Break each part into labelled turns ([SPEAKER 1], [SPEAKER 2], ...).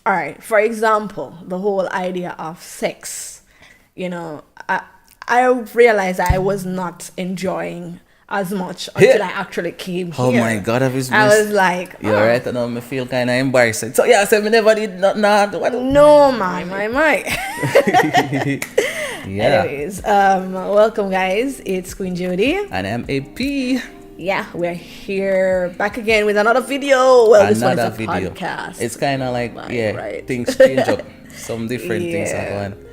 [SPEAKER 1] all right, for example, the whole idea of sex, I realized I was not enjoying as much until I actually came here.
[SPEAKER 2] Oh my God, I was
[SPEAKER 1] like,
[SPEAKER 2] you're right, and I feel kind of embarrassed. So yeah, I said, me never did not.
[SPEAKER 1] No, my.
[SPEAKER 2] Yeah.
[SPEAKER 1] Anyways, welcome guys. It's Queen Jody.
[SPEAKER 2] And I'm AP.
[SPEAKER 1] Yeah, we're here back again with another video. Well, this one is a
[SPEAKER 2] video.
[SPEAKER 1] podcast.
[SPEAKER 2] It's kind of like,
[SPEAKER 1] right.
[SPEAKER 2] things change up. Some different things are going.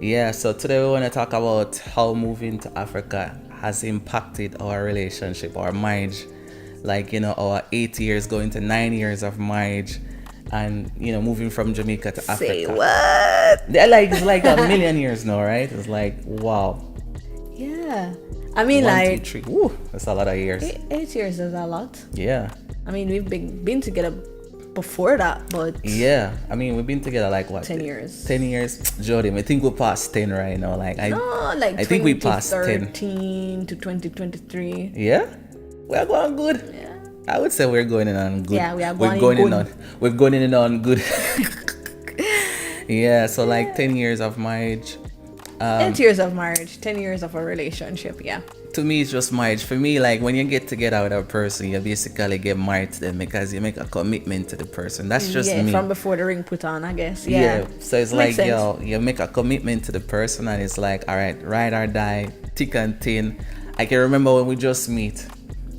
[SPEAKER 2] Yeah, so today we want to talk about how moving to Africa has impacted our relationship, our marriage. Like, our 8 years going to 9 years of marriage. And, moving from Jamaica to Africa.
[SPEAKER 1] Say what?
[SPEAKER 2] It's like a million years now, right? It's like, wow.
[SPEAKER 1] Yeah. I mean,
[SPEAKER 2] 1, 2, 3. Woo, that's a lot of years.
[SPEAKER 1] 8 years is a lot.
[SPEAKER 2] Yeah.
[SPEAKER 1] I mean, we've been together before that, but...
[SPEAKER 2] Yeah. I mean, we've been together like what?
[SPEAKER 1] 10 years.
[SPEAKER 2] 10 years. Jody, I think we're past 10 right now.
[SPEAKER 1] I
[SPEAKER 2] think we passed 10.
[SPEAKER 1] 2013 to 2023.
[SPEAKER 2] Yeah? We're going good.
[SPEAKER 1] Yeah.
[SPEAKER 2] I would say we're going in on good.
[SPEAKER 1] Yeah, we are going in on.
[SPEAKER 2] We're going in on good. Yeah, so 10 years of marriage.
[SPEAKER 1] 8 years of marriage, 10 years of a relationship, yeah.
[SPEAKER 2] To me, it's just marriage. For me, when you get together with a person, you basically get married to them because you make a commitment to the person. That's just me.
[SPEAKER 1] From before the ring put on, I guess.
[SPEAKER 2] Yeah. So it's
[SPEAKER 1] Makes
[SPEAKER 2] you make a commitment to the person, and it's like, all right, ride or die, thick and thin. I can remember when we just meet.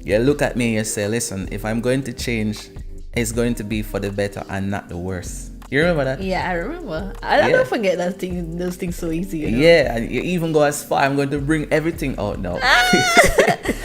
[SPEAKER 2] You look at me and you say, listen, if I'm going to change, it's going to be for the better and not the worse. You remember that?
[SPEAKER 1] Yeah, I remember. I don't forget those things so easy.
[SPEAKER 2] Yeah, and you even go as far, I'm going to bring everything out now.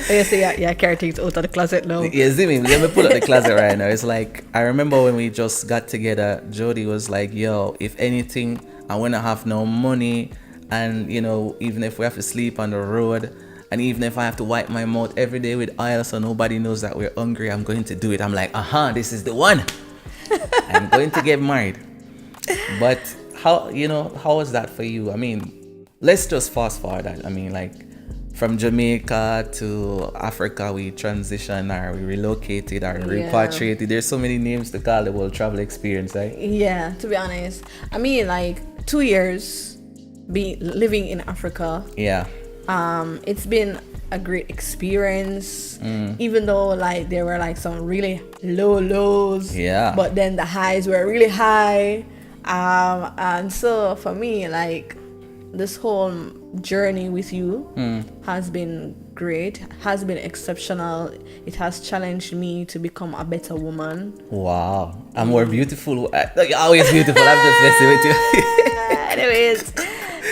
[SPEAKER 1] You say, yeah, carry things out of the closet now.
[SPEAKER 2] Yeah, see me, let me pull out the closet right now. It's like, I remember when we just got together, Jody was like, yo, if anything, I want to have no money. And, even if we have to sleep on the road, and even if I have to wipe my mouth every day with oil so nobody knows that we're hungry, I'm going to do it. I'm like, this is the one. I'm going to get married. But how was that for you? I mean, let's just fast forward that. I mean, from Jamaica to Africa, we transitioned or we relocated or repatriated. There's so many names to call the whole travel experience, right?
[SPEAKER 1] Yeah, to be honest. I mean, 2 years living in Africa.
[SPEAKER 2] Yeah.
[SPEAKER 1] It's been a great experience, even though there were some really low lows, but then the highs were really high, and so for me, this whole journey with you has been great, has been exceptional. It has challenged me to become a better woman.
[SPEAKER 2] Wow, I'm more beautiful. You're always beautiful. I'm just messing with you.
[SPEAKER 1] Anyways,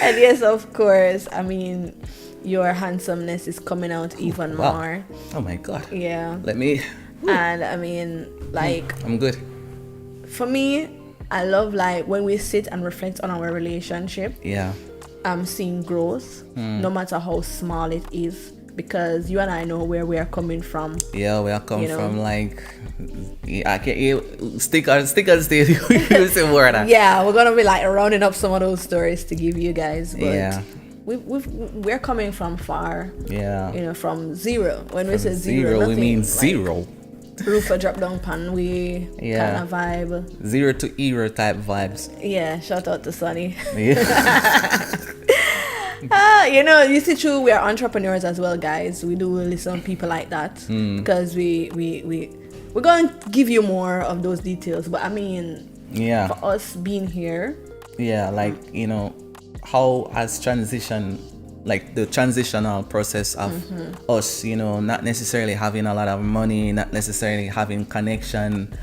[SPEAKER 1] and yes, of course, I mean, your handsomeness is coming out even more.
[SPEAKER 2] Oh my God.
[SPEAKER 1] Yeah.
[SPEAKER 2] Let me.
[SPEAKER 1] And I mean,
[SPEAKER 2] I'm good.
[SPEAKER 1] For me, I love when we sit and reflect on our relationship.
[SPEAKER 2] Yeah.
[SPEAKER 1] I'm seeing growth, no matter how small it is, because you and I know where we are coming from.
[SPEAKER 2] Yeah, we are coming from I can't stick on stay.
[SPEAKER 1] Yeah, we're gonna be rounding up some of those stories to give you guys. But
[SPEAKER 2] yeah.
[SPEAKER 1] We're coming from far.
[SPEAKER 2] Yeah.
[SPEAKER 1] From zero. When we say zero,
[SPEAKER 2] we mean zero.
[SPEAKER 1] Roof a drop down pan we kind of vibe.
[SPEAKER 2] 0 to hero type vibes.
[SPEAKER 1] Yeah, shout out to Sonny.
[SPEAKER 2] Yeah.
[SPEAKER 1] You see, true, we are entrepreneurs as well, guys. We do listen to people like that because we're going to give you more of those details. But I mean, for us being here,
[SPEAKER 2] how has transition, the transitional process of us, not necessarily having a lot of money, not necessarily having connection,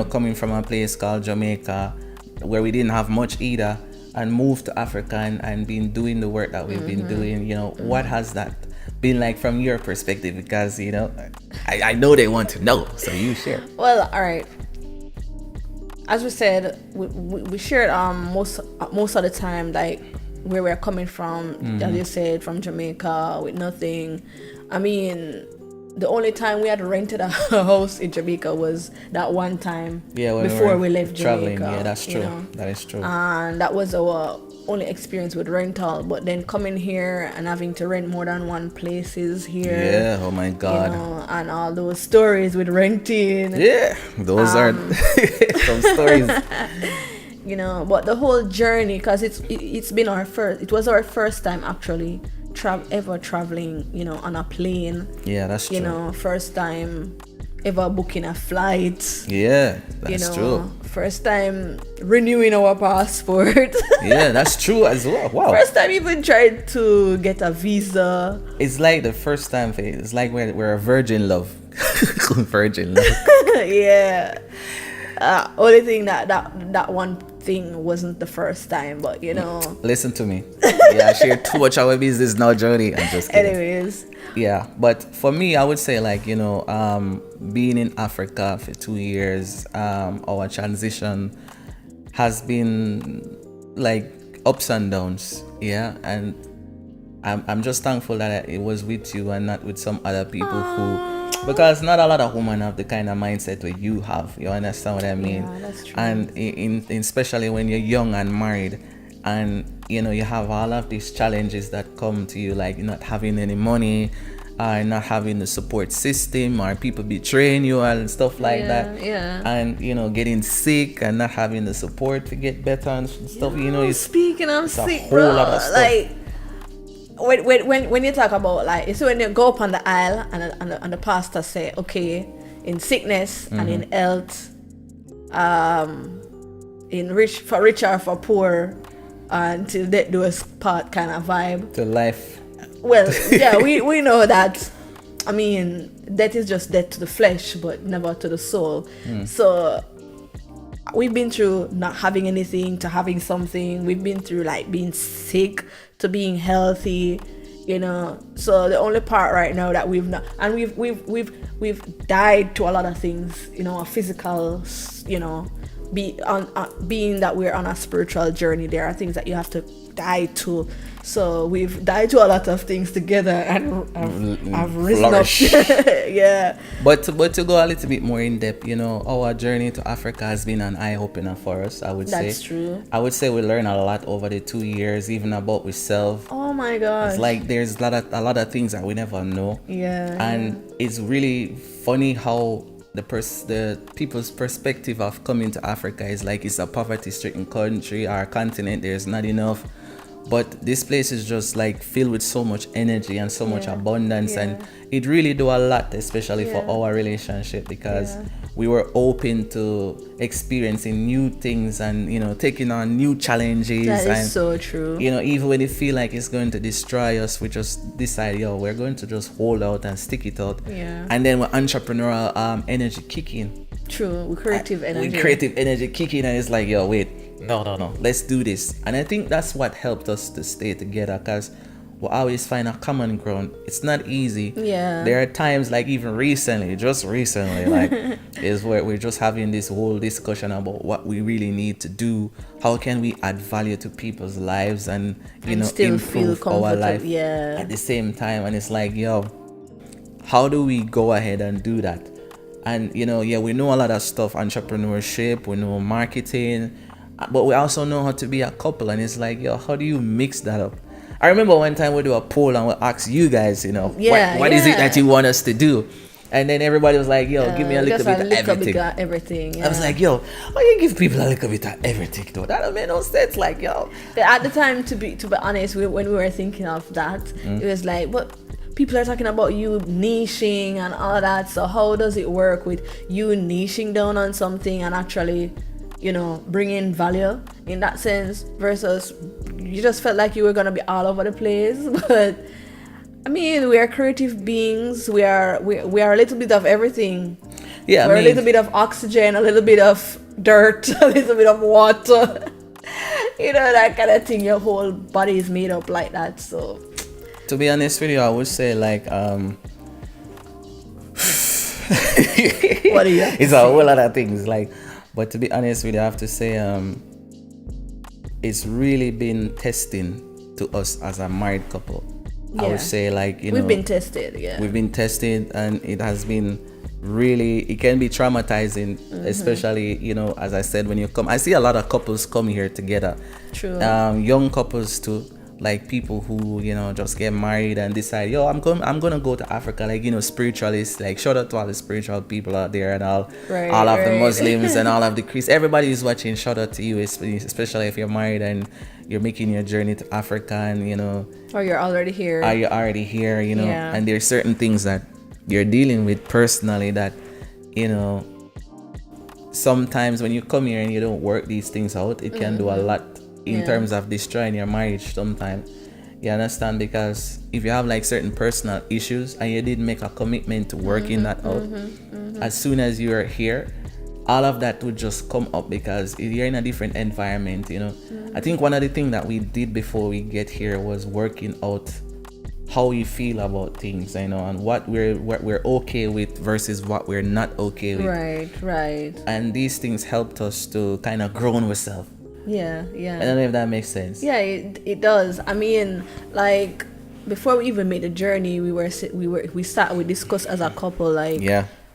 [SPEAKER 2] coming from a place called Jamaica where we didn't have much either, and moved to Africa and been doing the work that we've been doing. What has that been like from your perspective? Because I know they want to know, so you share.
[SPEAKER 1] Well, all right. As we said, we shared most of the time where we're coming from. As you said, from Jamaica with nothing. I mean, the only time we had rented a house in Jamaica was that one time before we left Jamaica.
[SPEAKER 2] Traveling. Yeah, that's true. That is true.
[SPEAKER 1] And that was our only experience with rental. But then coming here and having to rent more than one places here.
[SPEAKER 2] Yeah, oh my God.
[SPEAKER 1] And all those stories with renting.
[SPEAKER 2] Yeah, those are some stories.
[SPEAKER 1] you know, but the whole journey, because it's been it was our first time actually ever traveling, you know, on a plane.
[SPEAKER 2] Yeah, that's true.
[SPEAKER 1] You know, first time ever booking a flight.
[SPEAKER 2] Yeah, that's,
[SPEAKER 1] you know,
[SPEAKER 2] true.
[SPEAKER 1] First time renewing our passport.
[SPEAKER 2] Yeah, that's true as well. Wow.
[SPEAKER 1] First time even tried to get a visa.
[SPEAKER 2] It's like the first time. It's like we're a virgin love. Virgin love.
[SPEAKER 1] Yeah. Only thing that one thing wasn't the first time, but you know.
[SPEAKER 2] Listen to me. Yeah, I share too much of our business now, Jody. I'm just kidding.
[SPEAKER 1] Anyways.
[SPEAKER 2] Yeah, but for me, I would say, like, you know, being in Africa for 2 years, our transition has been like ups and downs. Yeah, and I'm just thankful that it was with you and not with some other people who, because not a lot of women have the kind of mindset that you have. You understand what I mean?
[SPEAKER 1] Yeah, that's true.
[SPEAKER 2] And in especially when you're young and married, and you know you have all of these challenges that come to you, like not having any money, not having the support system, or people betraying you and stuff like that.
[SPEAKER 1] Yeah.
[SPEAKER 2] And you know, getting sick and not having the support to get better and stuff. You know,
[SPEAKER 1] speaking of sick, bro, like when you talk about, like, so when you go up on the aisle and the pastor say, okay, in sickness and in health, for rich or for poor, until death do us part kind of vibe
[SPEAKER 2] to life.
[SPEAKER 1] Well, yeah, we know that. I mean, death is just death to the flesh, but never to the soul. So we've been through not having anything to having something. We've been through like being sick to being healthy, you know. So the only part right now that we've not, and we've died to a lot of things, you know, a physical, you know, being that we're on a spiritual journey. There are things that you have to die to. So we've died to a lot of things together, and I've risen up. Yeah.
[SPEAKER 2] But to go a little bit more in depth, you know, our journey to Africa has been an eye opener for us. I would say.
[SPEAKER 1] That's true.
[SPEAKER 2] I would say we learned a lot over the 2 years, even about ourselves.
[SPEAKER 1] Oh my gosh.
[SPEAKER 2] It's like there's a lot of things that we never know.
[SPEAKER 1] Yeah.
[SPEAKER 2] And it's really funny how the people's perspective of coming to Africa is like it's a poverty-stricken country or continent. There's not enough. But this place is just like filled with so much energy and so much abundance, and it really do a lot, especially for our relationship, because we were open to experiencing new things and, you know, taking on new challenges.
[SPEAKER 1] That is so true.
[SPEAKER 2] You know, even when it feel like it's going to destroy us, we just decide, we're going to just hold out and stick it out.
[SPEAKER 1] Yeah.
[SPEAKER 2] And then when entrepreneurial energy kick in.
[SPEAKER 1] True, with creative energy.
[SPEAKER 2] With creative energy kick in, and it's like, wait. No, let's do this. And I think that's what helped us to stay together, because we always find a common ground. It's not easy.
[SPEAKER 1] Yeah.
[SPEAKER 2] There are times, like even just recently, like is where we're just having this whole discussion about what we really need to do. How can we add value to people's lives and
[SPEAKER 1] still
[SPEAKER 2] improve
[SPEAKER 1] feel
[SPEAKER 2] our life
[SPEAKER 1] at
[SPEAKER 2] the same time? And it's like, how do we go ahead and do that? And we know a lot of stuff, entrepreneurship, we know marketing, but we also know how to be a couple. And it's like, how do you mix that up? I remember one time we do a poll and we asked you guys, what is it that you want us to do? And then everybody was like, give me a little bit of everything.
[SPEAKER 1] Yeah.
[SPEAKER 2] I was like, why you give people a little bit of everything though? That don't make no sense. Like,
[SPEAKER 1] At the time, to be honest, when we were thinking of that, it was like, but people are talking about you niching and all that. So how does it work with you niching down on something and actually, bringing value in that sense, versus you just felt like you were gonna be all over the place? But I mean, we are creative beings. We are a little bit of everything.
[SPEAKER 2] Yeah,
[SPEAKER 1] we're a little bit of oxygen, a little bit of dirt, a little bit of water. That kind of thing. Your whole body is made up like that. So,
[SPEAKER 2] to be honest with you, I would say like
[SPEAKER 1] what do you?
[SPEAKER 2] It's a whole lot of things like. But to be honest with you, I have to say it's really been testing to us as a married couple. Yeah. I would say
[SPEAKER 1] we've been tested. Yeah,
[SPEAKER 2] we've been tested, and it has been really, it can be traumatizing, especially as I said, when you come. I see a lot of couples come here together.
[SPEAKER 1] True.
[SPEAKER 2] Young couples too. like people who, you know, just get married and decide, yo, I'm gonna go to Africa, like, you know, spiritualists. Like, shout out to all the spiritual people out there and all of the Muslims and all of the Christians. Everybody is watching. Shout out to you, especially if you're married and you're making your journey to Africa, and, you know,
[SPEAKER 1] or you're already here.
[SPEAKER 2] You know, and there's certain things that you're dealing with personally that, you know, sometimes when you come here and you don't work these things out, it can do a lot in terms of destroying your marriage sometimes. You understand? Because if you have like certain personal issues and you didn't make a commitment to working that out, as soon as you're here, all of that would just come up because you're in a different environment, you know. I think one of the things that we did before we get here was working out how we feel about things, you know, and what we're okay with versus what we're not okay with.
[SPEAKER 1] Right.
[SPEAKER 2] And these things helped us to kind of grow on ourselves.
[SPEAKER 1] Yeah.
[SPEAKER 2] I don't know if that makes sense.
[SPEAKER 1] Yeah, it does. I mean, like, before we even made the journey, we discussed as a couple, like,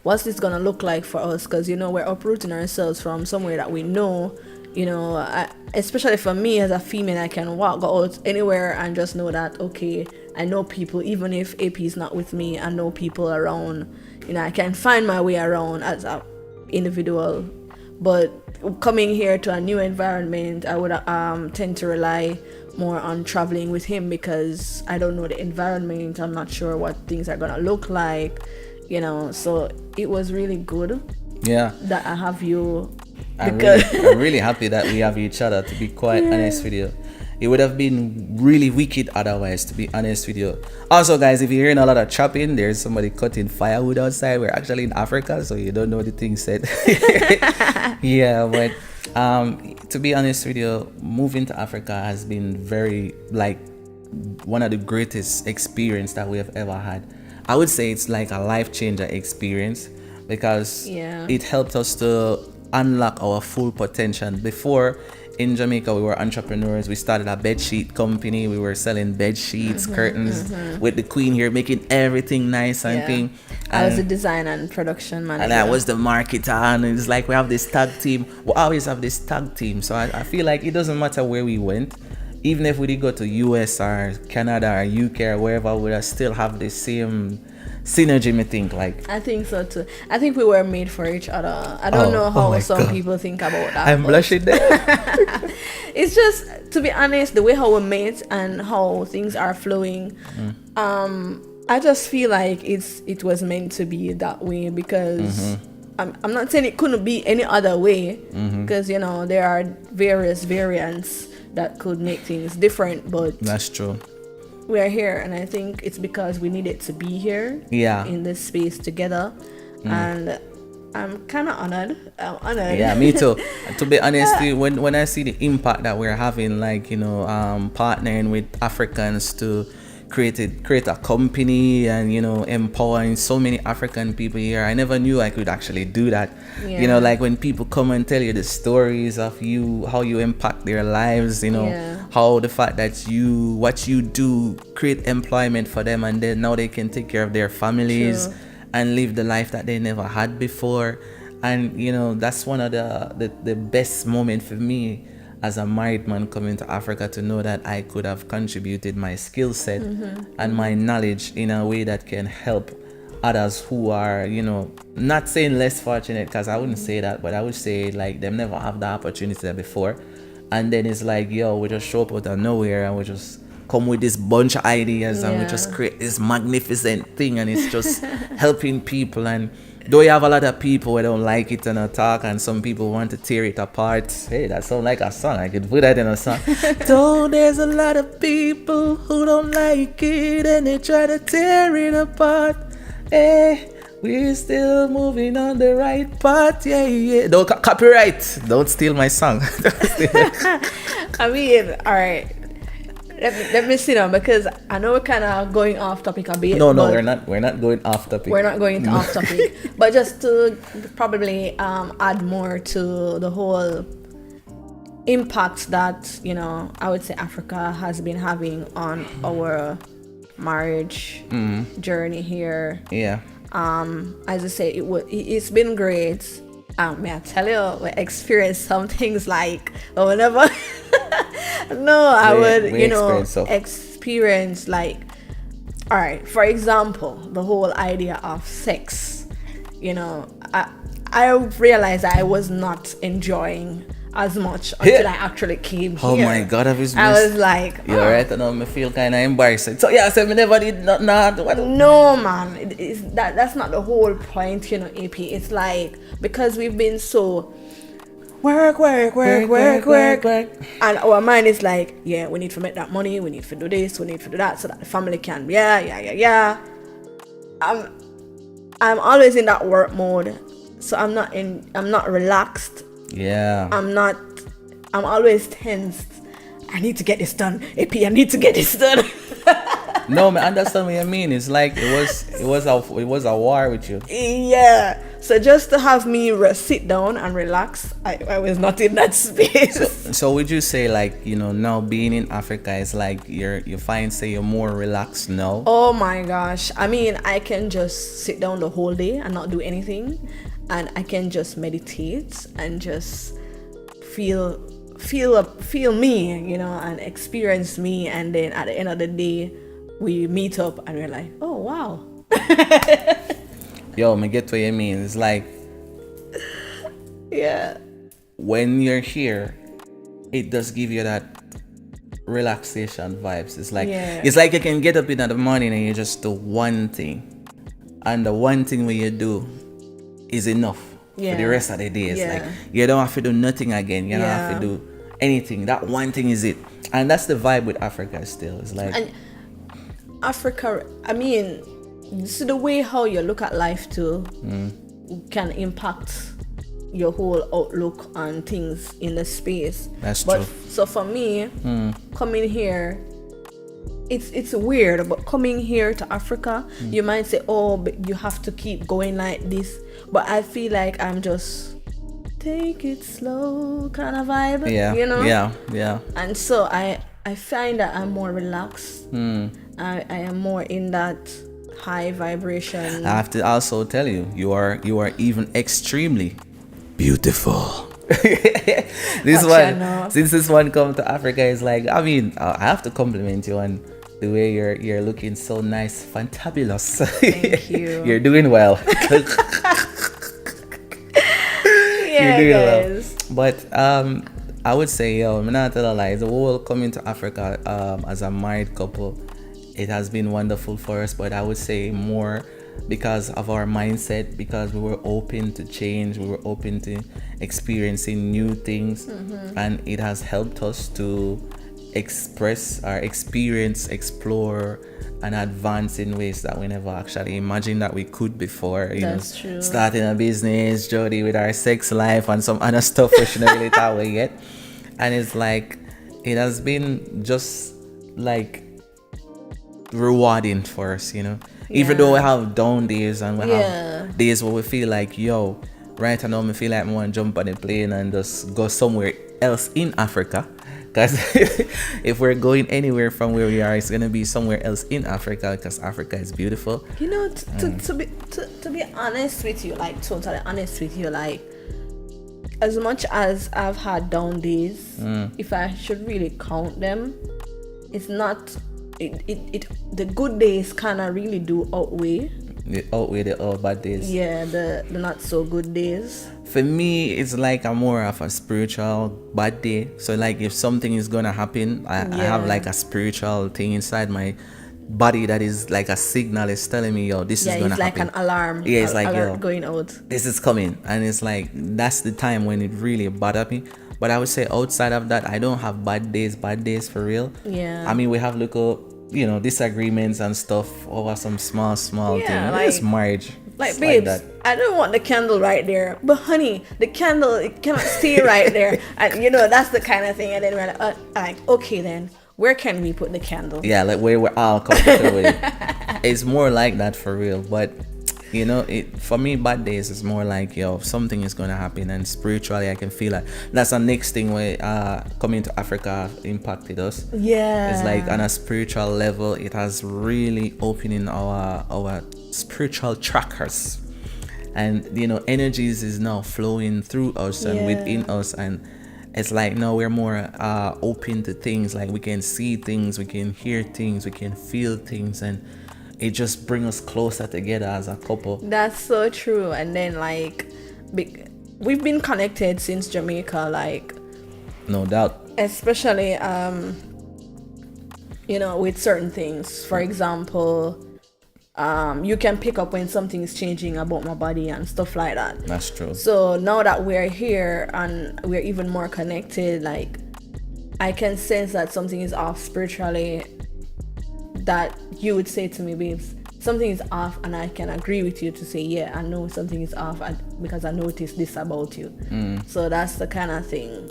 [SPEAKER 1] what's this gonna look like for us? Because, you know, we're uprooting ourselves from somewhere that we know. You know, especially for me as a female, I can walk out anywhere and just know that, okay, I know people. Even if AP is not with me, I know people around. You know, I can find my way around as an individual. But coming here to a new environment, I would tend to rely more on traveling with him because I don't know the environment. I'm not sure what things are gonna look like. You know, so it was really good.
[SPEAKER 2] Yeah.
[SPEAKER 1] That I have you.
[SPEAKER 2] I'm really happy that we have each other, to be quite honest with you. It would have been really wicked otherwise, to be honest with you. Also, guys, if you're hearing a lot of chopping, there's somebody cutting firewood outside. We're actually in Africa, so you don't know the thing said. Yeah, but to be honest with you, moving to Africa has been very, like, one of the greatest experience that we have ever had. I would say it's like a life-changer experience because it helped us to unlock our full potential. Before, in Jamaica, we were entrepreneurs. We started a bedsheet company. We were selling bed sheets, curtains, with the queen here, making everything nice and thing.
[SPEAKER 1] I was the design and production manager.
[SPEAKER 2] And I was the marketer. And it's like we have this tag team. We always have this tag team. So I feel like it doesn't matter where we went. Even if we did go to US or Canada or UK or wherever, we would still have the same synergy, me think. Like,
[SPEAKER 1] I think so too. I think we were made for each other. I don't know how some people think about that.
[SPEAKER 2] I'm blushing there.
[SPEAKER 1] It's just, to be honest, the way how we met and how things are flowing, I just feel like it was meant to be that way because I'm not saying it couldn't be any other way because, you know, there are various variants that could make things different, but
[SPEAKER 2] that's true.
[SPEAKER 1] We're here, and I think it's because we needed to be here in this space together. And I'm kind of honored. I'm honored.
[SPEAKER 2] Yeah, me too. To be honest, when I see the impact that we're having, like, you know, partnering with Africans to create a company and, you know, empowering so many African people here, I never knew I could actually do that. You know, like when people come and tell you the stories of you, how you impact their lives, you know, how the fact that what you do create employment for them, and then now they can take care of their families and live the life that they never had before. And, you know, that's one of the best moment for me as a married man coming to Africa, to know that I could have contributed my skill set and my knowledge in a way that can help others who are, you know, not saying less fortunate, because I wouldn't say that, but I would say like them never have the opportunity before. And then it's like, yo, we just show up out of nowhere and we just come with this bunch of ideas and we just create this magnificent thing, and it's just helping people. And though you have a lot of people who don't like it in a talk, and some people want to tear it apart. Hey, that sounds like a song. I could put that in a song. Though there's a lot of people who don't like it and they try to tear it apart. Hey, we're still moving on the right path. Yeah. Don't copyright. Don't steal my song.
[SPEAKER 1] I mean, all right. Let me sit down, because I know we're kind of going off topic a bit.
[SPEAKER 2] No, we're not. We're not going off topic.
[SPEAKER 1] We're not going off topic. But just to probably add more to the whole impact that, you know, I would say Africa has been having on our marriage journey here.
[SPEAKER 2] Yeah.
[SPEAKER 1] As I say, it's been great. May I tell you, we experienced some things like whenever No, I would, experience like, all right, for example, the whole idea of sex. I realized I was not enjoying as much until I actually came here.
[SPEAKER 2] Oh my God, I was
[SPEAKER 1] like,
[SPEAKER 2] you're right, I know, me feel kind of embarrassed. So yeah, I said me never did not.
[SPEAKER 1] No, man, that's not the whole point, AP. It's like, because we've been so work, and our mind is like, yeah, we need to make that money, we need to do this, we need to do that, so that the family can, yeah. I'm always in that work mode, so I'm not relaxed.
[SPEAKER 2] Yeah.
[SPEAKER 1] I'm always tensed. I need to get this done. AP, I need to get this done.
[SPEAKER 2] No, man, I understand what you mean. It's like it was a war with you.
[SPEAKER 1] Yeah. So just to have me sit down and relax, I was not in that space.
[SPEAKER 2] So would you say, like, now being in Africa is like you find, say, you're more relaxed now?
[SPEAKER 1] Oh my gosh. I mean, I can just sit down the whole day and not do anything, and I can just meditate and just feel me, and experience me, and then at the end of the day we meet up and we're like, oh wow.
[SPEAKER 2] Yo, me get what you mean. It's like,
[SPEAKER 1] yeah,
[SPEAKER 2] when you're here, it does give you that relaxation vibes. It's like, It's like you can get up in the morning and you just do one thing, and the one thing when you do is enough for the rest of the day. It's like you don't have to do nothing again. You don't have to do anything. That one thing is it. And that's the vibe with Africa still. It's like,
[SPEAKER 1] and Africa, I mean, so the way how you look at life too can impact your whole outlook on things in the space.
[SPEAKER 2] That's true.
[SPEAKER 1] So for me, coming here, it's weird, but coming here to Africa, you might say, oh, but you have to keep going like this. But I feel like I'm just take it slow kind of vibe. Yeah. And so I find that I'm more relaxed. I am more in that high vibration.
[SPEAKER 2] I have to also tell you, you are even extremely beautiful. Since this one come to Africa, is like, I mean, I have to compliment you on the way you're looking so nice, fantabulous.
[SPEAKER 1] Thank you.
[SPEAKER 2] You're doing well.
[SPEAKER 1] Yeah, guys.
[SPEAKER 2] Well. But I would say, I'm not telling a lie, the whole coming to Africa as a married couple, it has been wonderful for us. But I would say more because of our mindset, because we were open to change, we were open to experiencing new things, and it has helped us to express our experience, explore, and advance in ways that we never actually imagined that we could before.
[SPEAKER 1] That's true.
[SPEAKER 2] Starting a business, Jody, with our sex life and some other stuff we shouldn't really talk about yet. And it's like, it has been just like rewarding for us, even though we have down days and we have days where we feel like, yo, right now I feel like I want to jump on a plane and just go somewhere else in Africa. Because if we're going anywhere from where we are, it's going to be somewhere else in Africa, because Africa is beautiful.
[SPEAKER 1] To be honest with you, like totally honest with you, like as much as I've had down days, if I should really count them, it's not the good days kind of really do outweigh
[SPEAKER 2] the all bad days.
[SPEAKER 1] Yeah, the not so good days.
[SPEAKER 2] For me, it's like I'm more of a spiritual bad day. So like if something is gonna happen, I have like a spiritual thing inside my body that is like a signal. It's telling me, yo, this is gonna happen.
[SPEAKER 1] Yeah, it's like an alarm.
[SPEAKER 2] Yeah, it's like, yo,
[SPEAKER 1] going out.
[SPEAKER 2] This is coming. And it's like, that's the time when it really bothered me. But I would say outside of that, I don't have bad days for real.
[SPEAKER 1] Yeah.
[SPEAKER 2] I mean, we have little, disagreements and stuff over some small things. Like, it's marriage.
[SPEAKER 1] Like, babes, like I don't want the candle right there, but honey, the candle, it cannot stay right there. And that's the kind of thing. And then we're like, okay, then where can we put the candle? Yeah, like where we're all comfortable with it. It's more like that for real. But for me, bad days is more like, yo, something is gonna happen, and spiritually I can feel like that's the next thing where coming to Africa impacted us. Yeah,
[SPEAKER 2] it's like on a spiritual level, it has really opening our spiritual trackers, and energies is now flowing through us and within us, and It's like now we're more open to things. Like we can see things, we can hear things, we can feel things, and it just brings us closer together as a couple.
[SPEAKER 1] That's so true. And then like we've been connected since Jamaica, like
[SPEAKER 2] no doubt,
[SPEAKER 1] especially with certain things. For example, you can pick up when something is changing about my body and stuff like that.
[SPEAKER 2] That's true.
[SPEAKER 1] So now that we're here and we're even more connected, like I can sense that something is off spiritually, that you would say to me, babes, something is off, and I can agree with you to say, yeah, I know something is off because I noticed this about you. So that's the kind of thing,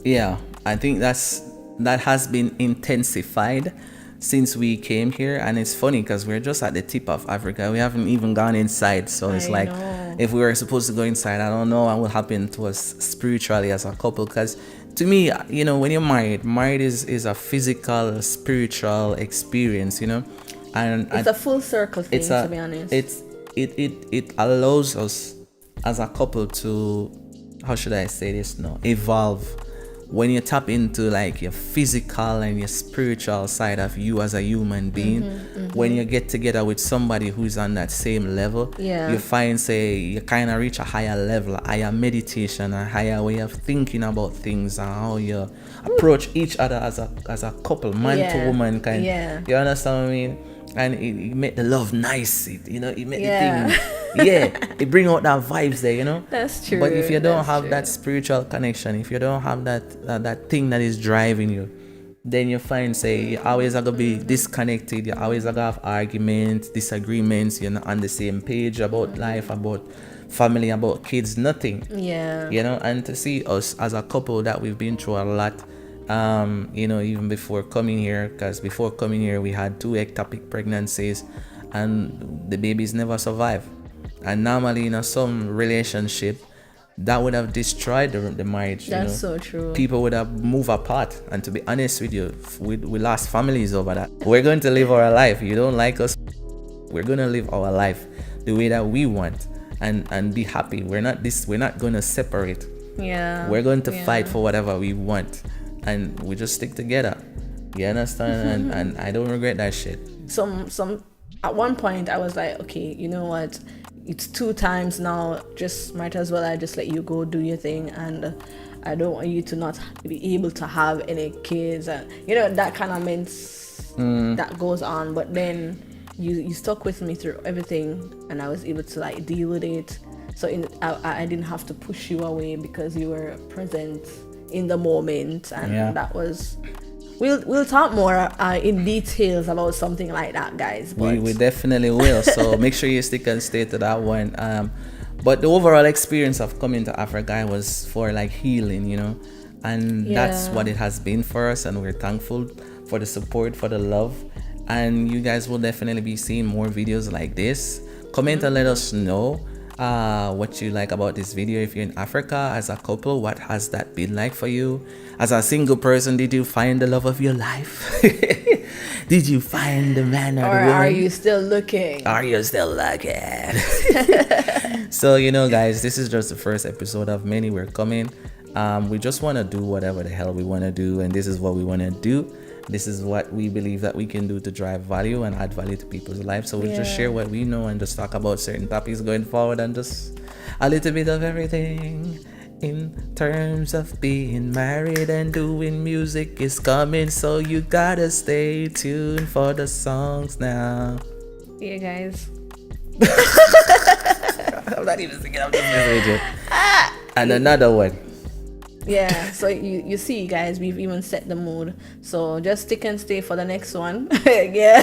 [SPEAKER 2] Yeah, I think that has been intensified since we came here. And it's funny because we're just at the tip of Africa. We haven't even gone inside. So it's like, if we were supposed to go inside, I don't know what will happen to us spiritually as a couple. Because to me, when you're married is a physical, spiritual experience, and
[SPEAKER 1] it's a full circle thing, to be honest.
[SPEAKER 2] It allows us as a couple to, how should I say this now, evolve. When you tap into like your physical and your spiritual side of you as a human being, when you get together with somebody who's on that same level, you find, say, you kind of reach a higher level, a higher meditation, a higher way of thinking about things, and how you approach each other as a couple, man to woman kind. You understand what I mean? And it make the love nice. It make the thing. It bring out that vibes there,
[SPEAKER 1] That's true.
[SPEAKER 2] But if you don't have that spiritual connection, if you don't have that thing that is driving you, then you find, say, you always are gonna be disconnected. You always are gonna have arguments, disagreements. You're not on the same page about life, about family, about kids, nothing. And to see us as a couple that we've been through a lot. Even before coming here, because before coming here we had 2 ectopic pregnancies and the babies never survive. And normally in some relationship that would have destroyed the marriage.
[SPEAKER 1] That's so true.
[SPEAKER 2] People would have moved apart, and to be honest with you, we lost families over that. We're going to live our life. You don't like us, we're going to live our life the way that we want and be happy. We're not going to separate. We're going to fight for whatever we want. And we just stick together. You understand? And I don't regret that shit.
[SPEAKER 1] Some at one point I was like, okay, you know what? It's 2 times now. Just might as well I just let you go do your thing, and I don't want you to not be able to have any kids, and that kind of means that goes on. But then you stuck with me through everything, and I was able to like deal with it. So I didn't have to push you away because you were present in the moment, and that was. We'll talk more in details about something like that, guys. But
[SPEAKER 2] we definitely will. So make sure you stick and stay to that one. But the overall experience of coming to Africa was for like healing, and that's what it has been for us. And we're thankful for the support, for the love, and you guys will definitely be seeing more videos like this. Comment and let us know what you like about this video. If you're in Africa as a couple, what has that been like for you? As a single person, did you find the love of your life? Did you find the man or the woman?
[SPEAKER 1] Are you still looking?
[SPEAKER 2] Are you still looking? So guys, this is just the first episode of many. We're coming. We just want to do whatever the hell we want to do, and this is what we want to do. This is what we believe that we can do to drive value and add value to people's lives. So we'll just share what we know and just talk about certain topics going forward, and just a little bit of everything in terms of being married and doing music is coming. So you gotta stay tuned for the songs now.
[SPEAKER 1] Yeah, guys.
[SPEAKER 2] I'm not even singing, I'm just messing with you. And another one.
[SPEAKER 1] Yeah, so you see, guys, we've even set the mood. So just stick and stay for the next one. Yeah.